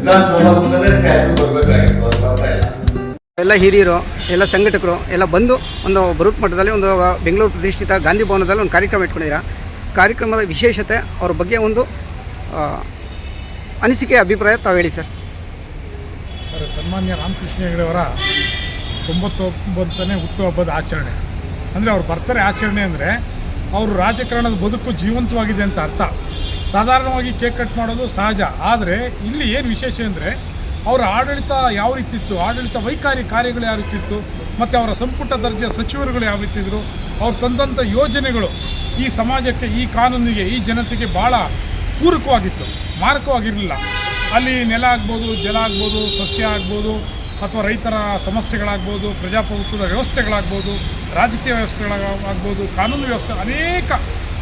ವಿಧಾನಸೌಧದಲ್ಲೇ statue ಬರಬೇಕಾಗಿತ್ತು, ಅದು ಬರ್ತಾ ಇಲ್ಲ. ಎಲ್ಲ ಹಿರಿಯರು, ಎಲ್ಲ ಸಂಘಟಕರು ಎಲ್ಲ ಬಂದು ಒಂದು ಬೃಹತ್ ಮಟ್ಟದಲ್ಲಿ ಒಂದು ಬೆಂಗಳೂರು ಪ್ರತಿಷ್ಠಿತ ಗಾಂಧಿ ಭವನದಲ್ಲಿ ಒಂದು ಕಾರ್ಯಕ್ರಮ ಇಟ್ಕೊಂಡಿದ್ದೀರಾ. ಕಾರ್ಯಕ್ರಮದ ವಿಶೇಷತೆ ಅವ್ರ ಬಗ್ಗೆ ಒಂದು ಅನಿಸಿಕೆ ಅಭಿಪ್ರಾಯ ತಾವು ಹೇಳಿ ಸರ್. ಸನ್ಮಾನ್ಯ ರಾಮಕೃಷ್ಣ ಹೆಗಡೆಯವರ 99ನೇ ಹುಟ್ಟುಹಬ್ಬದ ಆಚರಣೆ ಅಂದರೆ ಅವ್ರ ಬರ್ತಡೇ ಆಚರಣೆ ಅಂದರೆ ಅವರು ರಾಜಕಾರಣದ ಬದುಕು ಜೀವಂತವಾಗಿದೆ ಅಂತ ಅರ್ಥ. ಸಾಧಾರಣವಾಗಿ ಕೇಕ್ ಕಟ್ ಮಾಡೋದು ಸಹಜ, ಆದರೆ ಇಲ್ಲಿ ಏನು ವಿಶೇಷ ಅಂದರೆ ಅವರ ಆಡಳಿತ ಯಾವ ರೀತಿ ಇತ್ತು, ಆಡಳಿತ ವೈಖರಿ ಕಾರ್ಯಗಳು ಯಾವ ರೀತಿ ಇತ್ತು, ಮತ್ತು ಅವರ ಸಂಪುಟ ದರ್ಜೆಯ ಸಚಿವರುಗಳು ಯಾವ ರೀತಿ ಇದ್ದರು, ಅವ್ರು ತಂದಂಥ ಯೋಜನೆಗಳು ಈ ಸಮಾಜಕ್ಕೆ, ಈ ಕಾನೂನಿಗೆ, ಈ ಜನತೆಗೆ ಭಾಳ ಪೂರಕವಾಗಿತ್ತು, ಮಾರಕವಾಗಿರಲಿಲ್ಲ. ಅಲ್ಲಿ ನೆಲ ಆಗ್ಬೋದು, ಜಲ ಆಗ್ಬೋದು, ಸಸ್ಯ ಆಗ್ಬೋದು, ಅಥವಾ ರೈತರ ಸಮಸ್ಯೆಗಳಾಗ್ಬೋದು, ಪ್ರಜಾಪ್ರಭುತ್ವದ ವ್ಯವಸ್ಥೆಗಳಾಗ್ಬೋದು, ರಾಜಕೀಯ ವ್ಯವಸ್ಥೆಗಳಾಗ್ಬೋದು, ಕಾನೂನು ವ್ಯವಸ್ಥೆ, ಅನೇಕ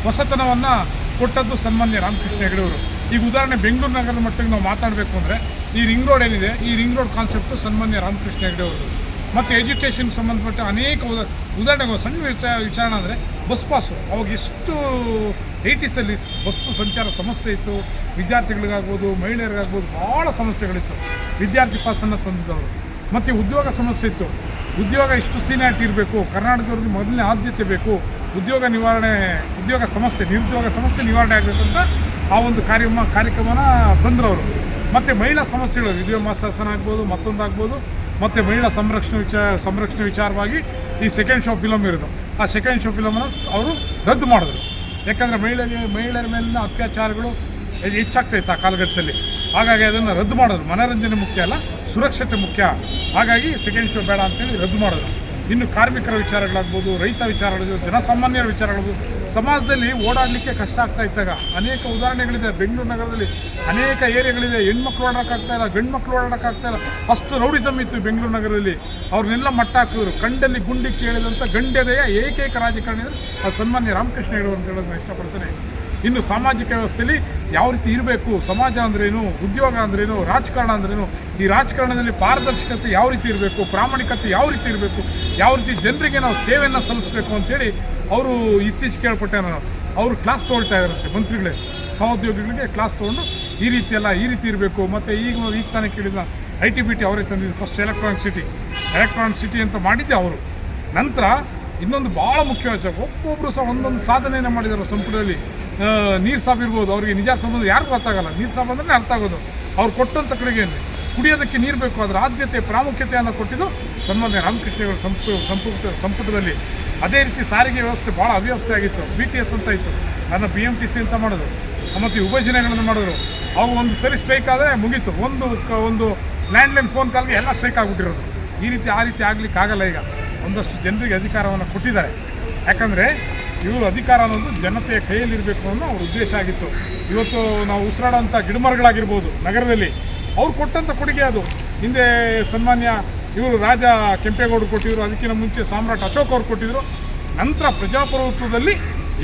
ಹೊಸತನವನ್ನು ಕೊಟ್ಟದ್ದು ಸನ್ಮಾನ್ಯ ರಾಮಕೃಷ್ಣ ಹೆಗಡೆಯವರು. ಈಗ ಉದಾಹರಣೆ ಬೆಂಗಳೂರು ನಗರದ ಮಟ್ಟಿಗೆ ನಾವು ಮಾತಾಡಬೇಕು ಅಂದರೆ ಈ ರಿಂಗ್ ರೋಡ್ ಏನಿದೆ, ಈ ರಿಂಗ್ ರೋಡ್ ಕಾನ್ಸೆಪ್ಟು ಸನ್ಮಾನ್ಯ ರಾಮಕೃಷ್ಣ ಹೆಗಡೆಯವರು. ಮತ್ತು ಎಜುಕೇಷನ್ ಸಂಬಂಧಪಟ್ಟ ಅನೇಕ ಉದಾಹರಣೆಗಳು. ಸಣ್ಣ ವಿಚಾರಣೆ ಅಂದರೆ ಬಸ್ ಪಾಸು, ಅವಾಗ ಎಷ್ಟು 80ಸಲ್ಲಿ ಬಸ್ಸು ಸಂಚಾರ ಸಮಸ್ಯೆ ಇತ್ತು, ವಿದ್ಯಾರ್ಥಿಗಳಿಗಾಗ್ಬೋದು, ಮಹಿಳೆಯರಿಗಾಗ್ಬೋದು ಭಾಳ ಸಮಸ್ಯೆಗಳಿತ್ತು. ವಿದ್ಯಾರ್ಥಿ ಪಾಸನ್ನು ತಂದಿದ್ದವರು. ಮತ್ತು ಉದ್ಯೋಗ ಸಮಸ್ಯೆ ಇತ್ತು, ಉದ್ಯೋಗ ಇಷ್ಟು ಸೀನಿಯಾರಿಟಿ ಇರಬೇಕು, ಕರ್ನಾಟಕದವ್ರಿಗೆ ಮೊದಲನೇ ಆದ್ಯತೆ ಬೇಕು, ಉದ್ಯೋಗ ಸಮಸ್ಯೆ, ನಿರುದ್ಯೋಗ ಸಮಸ್ಯೆ ನಿವಾರಣೆ ಆಗಬೇಕಂತ ಆ ಒಂದು ಕಾರ್ಯಕ್ರಮನ ತಂದ್ರವರು. ಮತ್ತು ಮಹಿಳಾ ಸಮಸ್ಯೆಗಳು, ವಿಧವೆ ಮಾಸಾಸನ ಆಗ್ಬೋದು, ಮತ್ತೊಂದಾಗ್ಬೋದು, ಮತ್ತು ಮಹಿಳಾ ಸಂರಕ್ಷಣೆ ವಿಚಾರವಾಗಿ ಈ ಸೆಕೆಂಡ್ ಶೋ ಫಿಲಮ್ ಇರೋದು. ಆ ಸೆಕೆಂಡ್ ಶೋ ಫಿಲಮನ್ನು ಅವರು ರದ್ದು ಮಾಡಿದ್ರು. ಯಾಕಂದರೆ ಮಹಿಳೆಯರ ಮೇಲಿನ ಅತ್ಯಾಚಾರಗಳು ಹೆಚ್ಚಾಗ್ತಾಯಿತ್ತು ಆ ಕಾಲಘಟ್ಟದಲ್ಲಿ. ಹಾಗಾಗಿ ಅದನ್ನು ರದ್ದು ಮಾಡಿದ್ರು. ಮನೋರಂಜನೆ ಮುಖ್ಯ ಅಲ್ಲ, ಸುರಕ್ಷತೆ ಮುಖ್ಯ. ಹಾಗಾಗಿ ಸೆಕೆಂಡ್ ಶೋ ಬೇಡ ಅಂತೇಳಿ ರದ್ದು ಮಾಡಿದ್ರು. ಇನ್ನು ಕಾರ್ಮಿಕರ ವಿಚಾರಗಳಾಗ್ಬೋದು, ರೈತ ವಿಚಾರಗಳು, ಜನಸಾಮಾನ್ಯರ ವಿಚಾರಗಳು, ಸಮಾಜದಲ್ಲಿ ಓಡಾಡಲಿಕ್ಕೆ ಕಷ್ಟ ಆಗ್ತಾ ಇದ್ದಾಗ ಅನೇಕ ಉದಾಹರಣೆಗಳಿದೆ. ಬೆಂಗಳೂರು ನಗರದಲ್ಲಿ ಅನೇಕ ಏರಿಯಾಗಳಿದೆ, ಹೆಣ್ಮಕ್ಳು ಓಡಾಡೋಕ್ಕಾಗ್ತಾಯಿಲ್ಲ, ಗಂಡು ಮಕ್ಕಳು ಓಡಾಡೋಕ್ಕಾಗ್ತಾಯಿಲ್ಲ, ಅಷ್ಟು ರೌಡಿಸಮ್ ಇತ್ತು ಬೆಂಗಳೂರು ನಗರದಲ್ಲಿ. ಅವ್ರನ್ನೆಲ್ಲ ಮಟ್ಟ ಹಾಕಿದ್ರು. ಕಂಡಲ್ಲಿ ಗುಂಡಿ ಕೇಳಿದಂಥ ಗಂಡೆದೆಯ ಏಕೈಕ ರಾಜಕಾರಣಿ ಅಂದರೆ ಅದು ಸನ್ಮಾನ್ಯ ರಾಮಕೃಷ್ಣ ಹೆಗಡೆ ಅಂತ ಹೇಳೋದನ್ನ ಇಷ್ಟಪಡ್ತೇನೆ. ಇನ್ನು ಸಾಮಾಜಿಕ ವ್ಯವಸ್ಥೆಯಲ್ಲಿ ಯಾವ ರೀತಿ ಇರಬೇಕು, ಸಮಾಜ ಅಂದ್ರೇನು, ಉದ್ಯೋಗ ಅಂದ್ರೇನು, ರಾಜಕಾರಣ ಅಂದ್ರೇನು, ಈ ರಾಜಕಾರಣದಲ್ಲಿ ಪಾರದರ್ಶಕತೆ ಯಾವ ರೀತಿ ಇರಬೇಕು, ಪ್ರಾಮಾಣಿಕತೆ ಯಾವ ರೀತಿ ಇರಬೇಕು, ಯಾವ ರೀತಿ ಜನರಿಗೆ ನಾವು ಸೇವೆಯನ್ನು ಸಲ್ಲಿಸಬೇಕು ಅಂತೇಳಿ ಅವರು ಇತ್ತೀಚೆಗೆ ಕೇಳ್ಪಟ್ಟೆ. ಅವರು ಕ್ಲಾಸ್ ತೊಗೊಳ್ತಾ ಇದ್ದಾರಂತೆ, ಮಂತ್ರಿಗಳೇ ಸಹೋದ್ಯೋಗಿಗಳಿಗೆ ಕ್ಲಾಸ್ ತೊಗೊಂಡು ಈ ರೀತಿ ಇರಬೇಕು. ಮತ್ತು ಈಗ ತಾನೇ ಕೇಳಿದ ITBT ಅವರೇ ತಂದಿದ್ದು. ಫಸ್ಟ್ ಎಲೆಕ್ಟ್ರಾನಿಕ್ ಸಿಟಿ ಅಂತ ಮಾಡಿದ್ದೆ ಅವರು. ನಂತರ ಇನ್ನೊಂದು ಭಾಳ ಮುಖ್ಯವಾದ, ಒಬ್ಬೊಬ್ಬರು ಸಹ ಒಂದೊಂದು ಸಾಧನೆಯನ್ನು ಮಾಡಿದ್ದಾರೆ ಸಂಪುಟದಲ್ಲಿ. ನೀರು ಸಾಬ್ ಇರ್ಬೋದು, ಅವರಿಗೆ ನಿಜ ಸಂಬಂಧ ಯಾರಿಗೂ ಅರ್ಥಾಗಲ್ಲ. ನೀರು ಸಾಬ್ ಅಂದ್ರೆ ಅರ್ಥ ಆಗೋದು. ಅವ್ರು ಕೊಟ್ಟಂಥ ಕಡೆಗೆ ಕುಡಿಯೋದಕ್ಕೆ ನೀರು ಬೇಕು, ಅದರ ಆದ್ಯತೆ ಪ್ರಾಮುಖ್ಯತೆಯನ್ನು ಕೊಟ್ಟಿದ್ದು ಸನ್ಮಾನ್ಯ ರಾಮಕೃಷ್ಣಗಳ ಸಂಪುಟದಲ್ಲಿ. ಅದೇ ರೀತಿ ಸಾರಿಗೆ ವ್ಯವಸ್ಥೆ ಭಾಳ ಅವ್ಯವಸ್ಥೆ ಆಗಿತ್ತು. BTS ಅಂತ ಇತ್ತು, ಅದನ್ನು BMTC ಅಂತ ಮಾಡೋದು. ಮತ್ತು ವಿಭಜನೆಗಳನ್ನು ಮಾಡಿದ್ರು. ಅವು ಒಂದು ಸರಿ ಸ್ಟ್ರೈಕ್ ಆದರೆ ಮುಗೀತು. ಒಂದು ಲ್ಯಾಂಡ್ಲೈನ್ ಫೋನ್ ಕಾಲ್ಗೆ ಎಲ್ಲ ಸ್ಟ್ರೈಕ್ ಆಗಿಬಿಟ್ಟಿರೋದು. ಆ ರೀತಿ ಆಗಲಿಕ್ಕೆ ಆಗಲ್ಲ. ಈಗ ಒಂದಷ್ಟು ಜನರಿಗೆ ಅಧಿಕಾರವನ್ನು ಕೊಟ್ಟಿದ್ದಾರೆ. ಯಾಕಂದರೆ ಇವರು ಅಧಿಕಾರ ಅನ್ನೋದು ಜನತೆಯ ಕೈಯಲ್ಲಿರಬೇಕು ಅನ್ನೋ ಅವ್ರ ಉದ್ದೇಶ ಆಗಿತ್ತು. ಇವತ್ತು ನಾವು ಉಸಿರಾಡೋಂಥ ಗಿಡಮರಗಳಾಗಿರ್ಬೋದು ನಗರದಲ್ಲಿ, ಅವ್ರು ಕೊಟ್ಟಂಥ ಕೊಡುಗೆ ಅದು. ಹಿಂದೆ ಸನ್ಮಾನ್ಯ ಇವರು ರಾಜ ಕೆಂಪೇಗೌಡರು ಕೊಟ್ಟಿದ್ರು, ಅದಕ್ಕಿಂತ ಮುಂಚೆ ಸಾಮ್ರಾಟ್ ಅಶೋಕ್ ಅವ್ರು ಕೊಟ್ಟಿದ್ರು. ನಂತರ ಪ್ರಜಾಪ್ರಭುತ್ವದಲ್ಲಿ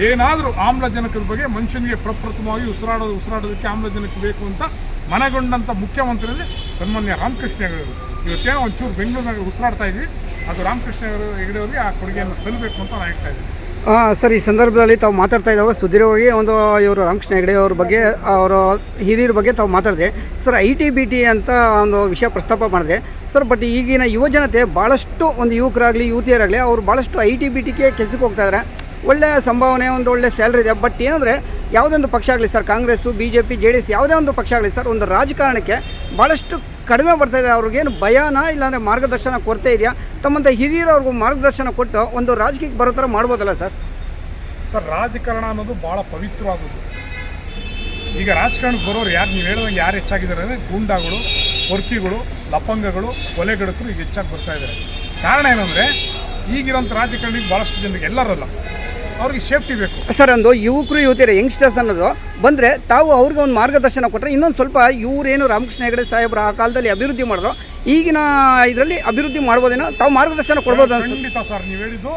ಏನಾದರೂ ಆಮ್ಲಜನಕದ ಬಗ್ಗೆ ಮನುಷ್ಯನಿಗೆ ಪ್ರಪ್ರಥಮವಾಗಿ ಉಸಿರಾಡೋದಕ್ಕೆ ಆಮ್ಲಜನಕ ಬೇಕು ಅಂತ ಮನಗೊಂಡಂಥ ಮುಖ್ಯಮಂತ್ರಿ ಅಂದರೆ ಸನ್ಮಾನ್ಯ ರಾಮಕೃಷ್ಣ ಹೆಗಡೆಯವರು. ಇವತ್ತೇನೋ ಒಂಚೂರು ಬೆಂಗಳೂರಿನಾಗ ಉಸಿರಾಡ್ತಾ ಇದ್ವಿ, ಅದು ರಾಮಕೃಷ್ಣ ಹೆಗಡೆಯವರಿಗೆ ಆ ಕೊಡುಗೆಯನ್ನು ಸಲ್ಲಬೇಕು ಅಂತ ನಾನು ಹೇಳ್ತಾ ಇದ್ದೀನಿ. ಸರ್, ಈ ಸಂದರ್ಭದಲ್ಲಿ ತಾವು ಮಾತಾಡ್ತಾ ಇದ್ದಾವೆ ಸುದೀರ್ಘವಾಗಿ ಇವರು ರಾಮಕೃಷ್ಣ ಹೆಗಡೆಯವ್ರ ಬಗ್ಗೆ, ಅವರ ಹಿರಿಯರ ಬಗ್ಗೆ ತಾವು ಮಾತಾಡಿದೆ. ಸರ್, ITBT ಅಂತ ಒಂದು ವಿಷಯ ಪ್ರಸ್ತಾಪ ಮಾಡಿದೆ ಸರ್. ಬಟ್ ಈಗಿನ ಯುವಜನತೆ ಭಾಳಷ್ಟು, ಒಂದು ಯುವಕರಾಗಲಿ ಯುವತಿಯರಾಗಲಿ, ಅವರು ಭಾಳಷ್ಟು ITBTಗೆ ಕೆಲಸಕ್ಕೆ ಹೋಗ್ತಾ ಇದ್ದಾರೆ. ಒಳ್ಳೆಯ ಸಂಭಾವನೆ, ಒಂದು ಒಳ್ಳೆ ಸ್ಯಾಲ್ರಿ ಇದೆ. ಬಟ್ ಏನಂದರೆ ಯಾವುದೇ ಒಂದು ಪಕ್ಷ ಆಗಲಿ ಸರ್, ಕಾಂಗ್ರೆಸ್ಸು, BJP, JDS ಯಾವುದೇ ಒಂದು ಪಕ್ಷ ಆಗಲಿ ಸರ್, ಒಂದು ರಾಜಕಾರಣಕ್ಕೆ ಭಾಳಷ್ಟು ಕಡಿಮೆ ಬರ್ತಾಯಿದೆ. ಅವ್ರಿಗೇನು ಭಯನ ಇಲ್ಲಾಂದರೆ ಮಾರ್ಗದರ್ಶನ ಕೊರತೆ ಇದೆಯಾ? ತಮ್ಮಂಥ ಹಿರಿಯರು ಅವ್ರಿಗೂ ಮಾರ್ಗದರ್ಶನ ಕೊಟ್ಟು ಒಂದು ರಾಜಕೀಯಕ್ಕೆ ಬರೋ ಥರ ಮಾಡ್ಬೋದಲ್ಲ ಸರ್? ರಾಜಕಾರಣ ಅನ್ನೋದು ಭಾಳ ಪವಿತ್ರವಾದದ್ದು. ಈಗ ರಾಜಕಾರಣಕ್ಕೆ ಬರೋರು ಯಾರು, ನೀವು ಹೇಳಿದಂಗೆ ಯಾರು ಹೆಚ್ಚಾಗಿದ್ದಾರೆ ಅಂದರೆ ಗೂಂಡಾಗಳು, ಹೊರ್ಕಿಗಳು, ಲಪಂಗಗಳು, ಕೊಲೆಗಡಕರು ಈಗ ಹೆಚ್ಚಾಗಿ ಬರ್ತಾ ಇದ್ದಾರೆ. ಕಾರಣ ಏನಂದರೆ ಈಗಿರೋಂಥ ರಾಜಕಾರಣಿಗೆ ಭಾಳಷ್ಟು ಜನರಿಗೆ, ಎಲ್ಲರಲ್ಲ, ಅವ್ರಿಗೆ ಸೇಫ್ಟಿ ಬೇಕು ಸರ್. ಒಂದು ಯುವಕರು ಯುವತಿಯರು ಯಂಗ್ಸ್ಟರ್ಸ್ ಅನ್ನೋದು ಬಂದರೆ ತಾವು ಅವ್ರಿಗೆ ಒಂದು ಮಾರ್ಗದರ್ಶನ ಕೊಟ್ಟರೆ ಇನ್ನೊಂದು ಸ್ವಲ್ಪ ಇವರೇನು ರಾಮಕೃಷ್ಣ ಹೆಗಡೆ ಸಾಹೇಬ್ರು ಆ ಕಾಲದಲ್ಲಿ ಅಭಿವೃದ್ಧಿ ಮಾಡಿದ್ರು, ಈಗಿನ ಇದರಲ್ಲಿ ಅಭಿವೃದ್ಧಿ ಮಾಡ್ಬೋದೇನೋ, ತಾವು ಮಾರ್ಗದರ್ಶನ ಕೊಡ್ಬೋದು ಅಂತ. ಖಂಡಿತ ಸರ್, ನೀವು ಹೇಳಿದ್ದು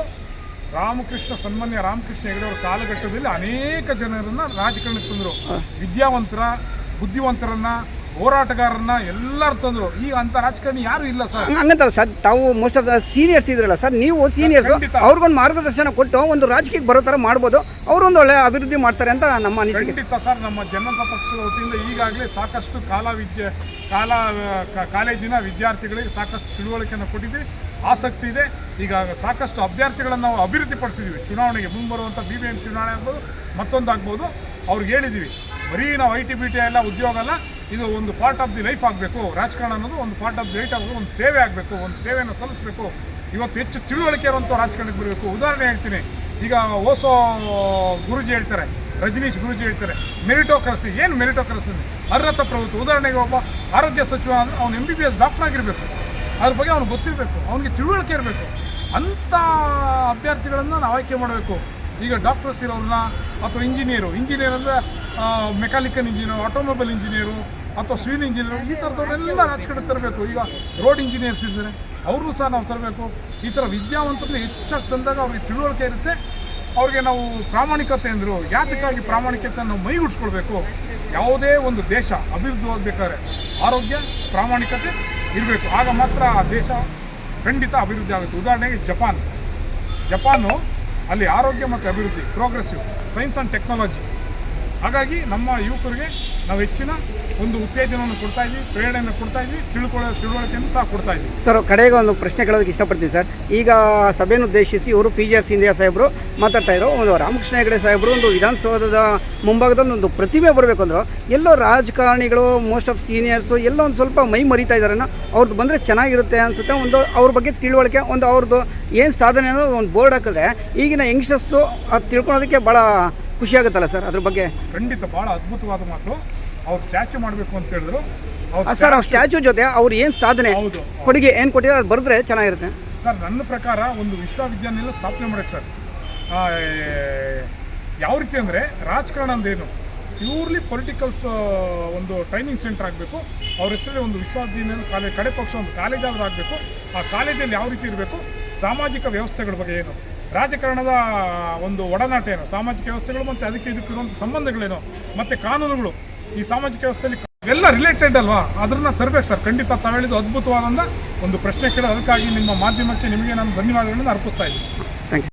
ಸನ್ಮಾನ್ಯ ರಾಮಕೃಷ್ಣ ಹೆಗಡೆ ಅವರ ಕಾಲಘಟ್ಟದಲ್ಲಿ ಅನೇಕ ಜನರನ್ನು ರಾಜಕಾರಣಕ್ಕೆ ತಂದರು. ವಿದ್ಯಾವಂತರ, ಬುದ್ಧಿವಂತರನ್ನು, ಹೋರಾಟಗಾರರನ್ನ ಎಲ್ಲರೂ ತಂದರು. ಈಗ ಅಂಥ ರಾಜಕಾರಣಿ ಯಾರೂ ಇಲ್ಲ ಸರ್. ಹಂಗಂತಲ್ಲ ಸರ್, ತಾವು ಮೋಸ್ಟ್ ಆಫ್ ದ ಸೀನಿಯರ್ಸ್ ಇದ್ರಲ್ಲ ಸರ್, ನೀವು ಸೀನಿಯರ್ಸ್, ಖಂಡಿತ. ಅವ್ರಿಗೊಂದು ಮಾರ್ಗದರ್ಶನ ಕೊಟ್ಟು ಒಂದು ರಾಜಕೀಯಕ್ಕೆ ಬರೋ ಥರ ಮಾಡ್ಬೋದು, ಅವರೊಂದು ಒಳ್ಳೆ ಅಭಿವೃದ್ಧಿ ಮಾಡ್ತಾರೆ ಅಂತ ನಮ್ಮ ಅನಿಸಿಕೆ. ಖಂಡಿತ ಸರ್. ನಮ್ಮ ಜನತಾ ಪಕ್ಷದ ವತಿಯಿಂದ ಈಗಾಗಲೇ ಸಾಕಷ್ಟು ಕಾಲೇಜಿನ ವಿದ್ಯಾರ್ಥಿಗಳಿಗೆ ಸಾಕಷ್ಟು ತಿಳುವಳಿಕೆಯನ್ನು ಕೊಟ್ಟಿದ್ದೀವಿ, ಆಸಕ್ತಿ ಇದೆ. ಈಗ ಸಾಕಷ್ಟು ಅಭ್ಯರ್ಥಿಗಳನ್ನು ನಾವು ಅಭಿವೃದ್ಧಿಪಡಿಸಿದ್ದೀವಿ. ಚುನಾವಣೆಗೆ ಮುಂಬರುವಂಥ BBM ಚುನಾವಣೆ ಆಗ್ಬೋದು, ಮತ್ತೊಂದು ಆಗ್ಬೋದು, ಅವ್ರಿಗೆ ಹೇಳಿದ್ದೀವಿ, ಬರೀ ನಾವು IT-BT ಎಲ್ಲ ಉದ್ಯೋಗ ಅಲ್ಲ, ಇದು ಒಂದು ಪಾರ್ಟ್ ಆಫ್ ದಿ ಲೈಫ್ ಆಗಬೇಕು. ರಾಜಕಾರಣ ಅನ್ನೋದು ಒಂದು ಪಾರ್ಟ್ ಆಫ್ ದಿ ಲೈಫ್ ಆಗಬೇಕು, ಒಂದು ಸೇವೆ ಆಗಬೇಕು, ಒಂದು ಸೇವೆಯನ್ನು ಸಲ್ಲಿಸಬೇಕು. ಇವತ್ತು ಹೆಚ್ಚು ತಿಳುವಳಿಕೆ ಇರುವಂಥ ರಾಜಕಾರಣಕ್ಕೆ ಬರಬೇಕು. ಉದಾಹರಣೆ ಹೇಳ್ತೀನಿ, ಈಗ ಓಸೋ ಗುರೂಜಿ ಹೇಳ್ತಾರೆ, ರಜನೀಶ್ ಗುರೂಜಿ ಹೇಳ್ತಾರೆ, ಮೆರಿಟೋಕ್ರಸಿ. ಏನು ಮೆರಿಟೋಕ್ರಸಿ? ಅರ್ಹತಾ ಪ್ರಭುತ್ವ. ಉದಾಹರಣೆಗೆ ಒಬ್ಬ ಆರೋಗ್ಯ ಸಚಿವ ಅಂದರೆ ಅವ್ನು MBBS ಡಾಕ್ಟರ್ ಆಗಿರಬೇಕು, ಅದ್ರ ಬಗ್ಗೆ ಅವ್ನಿಗೆ ಗೊತ್ತಿರಬೇಕು, ಅವನಿಗೆ ತಿಳುವಳಿಕೆ ಇರಬೇಕು. ಅಂಥ ಅಭ್ಯರ್ಥಿಗಳನ್ನು ನಾವು ಆಯ್ಕೆ ಮಾಡಬೇಕು. ಈಗ ಡಾಕ್ಟರ್ಸ್ ಇರೋರನ್ನ, ಅಥವಾ ಇಂಜಿನಿಯರ್ ಅಂದರೆ ಮೆಕ್ಯಾನಿಕಲ್ ಇಂಜಿನಿಯರ್, ಆಟೋಮೊಬೈಲ್ ಇಂಜಿನಿಯರು, ಅಥವಾ ಸಿವಿಲ್ ಇಂಜಿನಿಯರ್, ಈ ಥರದವರೆಲ್ಲ ರಾಜಕಾರಣ ತರಬೇಕು. ಈಗ ರೋಡ್ ಇಂಜಿನಿಯರ್ಸ್ ಇದ್ದಾರೆ, ಅವ್ರನ್ನೂ ಸಹ ನಾವು ತರಬೇಕು. ಈ ಥರ ವಿದ್ಯಾವಂತರನ್ನ ಹೆಚ್ಚಾಗಿ ತಂದಾಗ ಅವ್ರಿಗೆ ತಿಳುವಳಿಕೆ ಇರುತ್ತೆ. ಅವ್ರಿಗೆ ನಾವು ಪ್ರಾಮಾಣಿಕತೆ ಅಂದರು, ಯಾತಕ್ಕಾಗಿ ಪ್ರಾಮಾಣಿಕತೆ ನಾವು ಮೈಗೂಡಿಸ್ಕೊಳ್ಬೇಕು. ಯಾವುದೇ ಒಂದು ದೇಶ ಅಭಿವೃದ್ಧಿ ಆಗಬೇಕಾದ್ರೆ ಆರೋಗ್ಯ, ಪ್ರಾಮಾಣಿಕತೆ ಇರಬೇಕು. ಆಗ ಮಾತ್ರ ಆ ದೇಶ ಖಂಡಿತ ಅಭಿವೃದ್ಧಿ ಆಗುತ್ತೆ. ಉದಾಹರಣೆಗೆ ಜಪಾನು ಅಲ್ಲಿ ಆರೋಗ್ಯ ಮತ್ತು ಅಭಿವೃದ್ಧಿ, ಪ್ರೋಗ್ರೆಸಿವ್, ಸೈನ್ಸ್ ಆ್ಯಂಡ್ ಟೆಕ್ನಾಲಜಿ. ಹಾಗಾಗಿ ನಮ್ಮ ಯುವಕರಿಗೆ ನಾವು ಹೆಚ್ಚಿನ ಒಂದು ಉತ್ತೇಜನವನ್ನು ಕೊಡ್ತಾ ಇದ್ದೀವಿ, ಪ್ರೇರಣೆಯನ್ನು ಕೊಡ್ತಾ ಇದ್ದೀವಿ, ತಿಳುವಳಿಕೆಯನ್ನು ಸಹ ಕೊಡ್ತಾ ಇದ್ದೀವಿ. ಸರ್, ಕಡೆಗೆ ಒಂದು ಪ್ರಶ್ನೆ ಕೇಳೋದಕ್ಕೆ ಇಷ್ಟಪಡ್ತೀನಿ ಸರ್. ಈಗ ಸಭೆಯನ್ನು ಉದ್ದೇಶಿಸಿ ಇವರು PGR ಸಿಂಧಿಯಾ ಸಾಹೇಬರು ಮಾತಾಡ್ತಾ ಇದ್ರು, ಒಂದು ರಾಮಕೃಷ್ಣ ಹೆಗಡೆ ಸಾಹೇಬರು ಒಂದು ವಿಧಾನಸೌಧದ ಮುಂಭಾಗದಲ್ಲಿ ಒಂದು ಪ್ರತಿಮೆ ಬರಬೇಕು ಅಂದರು. ಎಲ್ಲೋ ರಾಜಕಾರಣಿಗಳು, ಮೋಸ್ಟ್ ಆಫ್ ಸೀನಿಯರ್ಸು ಎಲ್ಲ ಒಂದು ಸ್ವಲ್ಪ ಮೈ ಮರಿತಾ ಇದ್ದಾರೆ. ಅವ್ರದ್ದು ಬಂದರೆ ಚೆನ್ನಾಗಿರುತ್ತೆ ಅನಿಸುತ್ತೆ. ಒಂದು ಅವ್ರ ಬಗ್ಗೆ ತಿಳುವಳಿಕೆ, ಒಂದು ಅವ್ರದ್ದು ಏನು ಸಾಧನೆ ಅನ್ನೋದು ಒಂದು ಬೋರ್ಡ್ ಹಾಕಿದ್ರೆ ಈಗಿನ ಯಂಗ್ಸ್ಟರ್ಸು ಅದು ತಿಳ್ಕೊಳೋದಕ್ಕೆ ಭಾಳ ಖುಷಿ ಆಗುತ್ತಲ್ಲ ಸರ್, ಅದ್ರ ಬಗ್ಗೆ? ಖಂಡಿತ ಭಾಳ ಅದ್ಭುತವಾದ ಮಾತು. ಅವ್ರು ಸ್ಟ್ಯಾಚ್ಯೂ ಮಾಡಬೇಕು ಅಂತ ಹೇಳಿದ್ರು. ಸರ್, ಅವ್ರ ಸ್ಟ್ಯಾಚ್ಯೂ ಜೊತೆ ಅವ್ರು ಏನು ಸಾಧನೆ, ಕೊಡುಗೆ ಏನು ಕೊಟ್ಟಿದ್ದಾರೆ ಅದು ಬರೆದ್ರೆ ಚೆನ್ನಾಗಿರುತ್ತೆ ಸರ್. ನನ್ನ ಪ್ರಕಾರ ಒಂದು ವಿಶ್ವವಿದ್ಯಾನಿಲಯ ಸ್ಥಾಪನೆ ಮಾಡೋಕ್ಕೆ ಸರ್, ಯಾವ ರೀತಿ ಅಂದರೆ ರಾಜಕಾರಣ ಅಂದೇನು, ಪ್ಯೂರ್ಲಿ ಪೊಲಿಟಿಕಲ್ಸ್ ಒಂದು ಟ್ರೈನಿಂಗ್ ಸೆಂಟರ್ ಆಗಬೇಕು. ಅವ್ರ ಹೆಸರಲ್ಲಿ ಒಂದು ವಿಶ್ವವಿದ್ಯಾನಿಲಯ ಕಡೆ ಪಕ್ಷ ಒಂದು ಕಾಲೇಜ್ ಆದರೂ ಆಗಬೇಕು. ಆ ಕಾಲೇಜಲ್ಲಿ ಯಾವ ರೀತಿ ಇರಬೇಕು, ಸಾಮಾಜಿಕ ವ್ಯವಸ್ಥೆಗಳ ಬಗ್ಗೆ ಏನು, ರಾಜಕಾರಣದ ಒಂದು ಒಡನಾಟ ಏನು, ಸಾಮಾಜಿಕ ವ್ಯವಸ್ಥೆಗಳು ಮತ್ತು ಅದಕ್ಕೆ ಇದಕ್ಕಿರುವಂಥ ಸಂಬಂಧಗಳೇನು, ಮತ್ತು ಕಾನೂನುಗಳು ಈ ಸಾಮಾಜಿಕ ವ್ಯವಸ್ಥೆಯಲ್ಲಿ ಎಲ್ಲ ರಿಲೇಟೆಡ್ ಅಲ್ವಾ, ಅದನ್ನು ತರಬೇಕು ಸರ್. ಖಂಡಿತ ತಾವು ಹೇಳಿದ್ದು ಅದ್ಭುತವಾದಂಥ ಒಂದು ಪ್ರಶ್ನೆ ಕೇಳೋದು. ಅದಕ್ಕಾಗಿ ನಿಮ್ಮ ಮಾಧ್ಯಮಕ್ಕೆ ನಿಮಗೆ ನಾನು ಧನ್ಯವಾದಗಳನ್ನು ಅರ್ಪಿಸ್ತಾ ಇದ್ದೀನಿ. Thank you.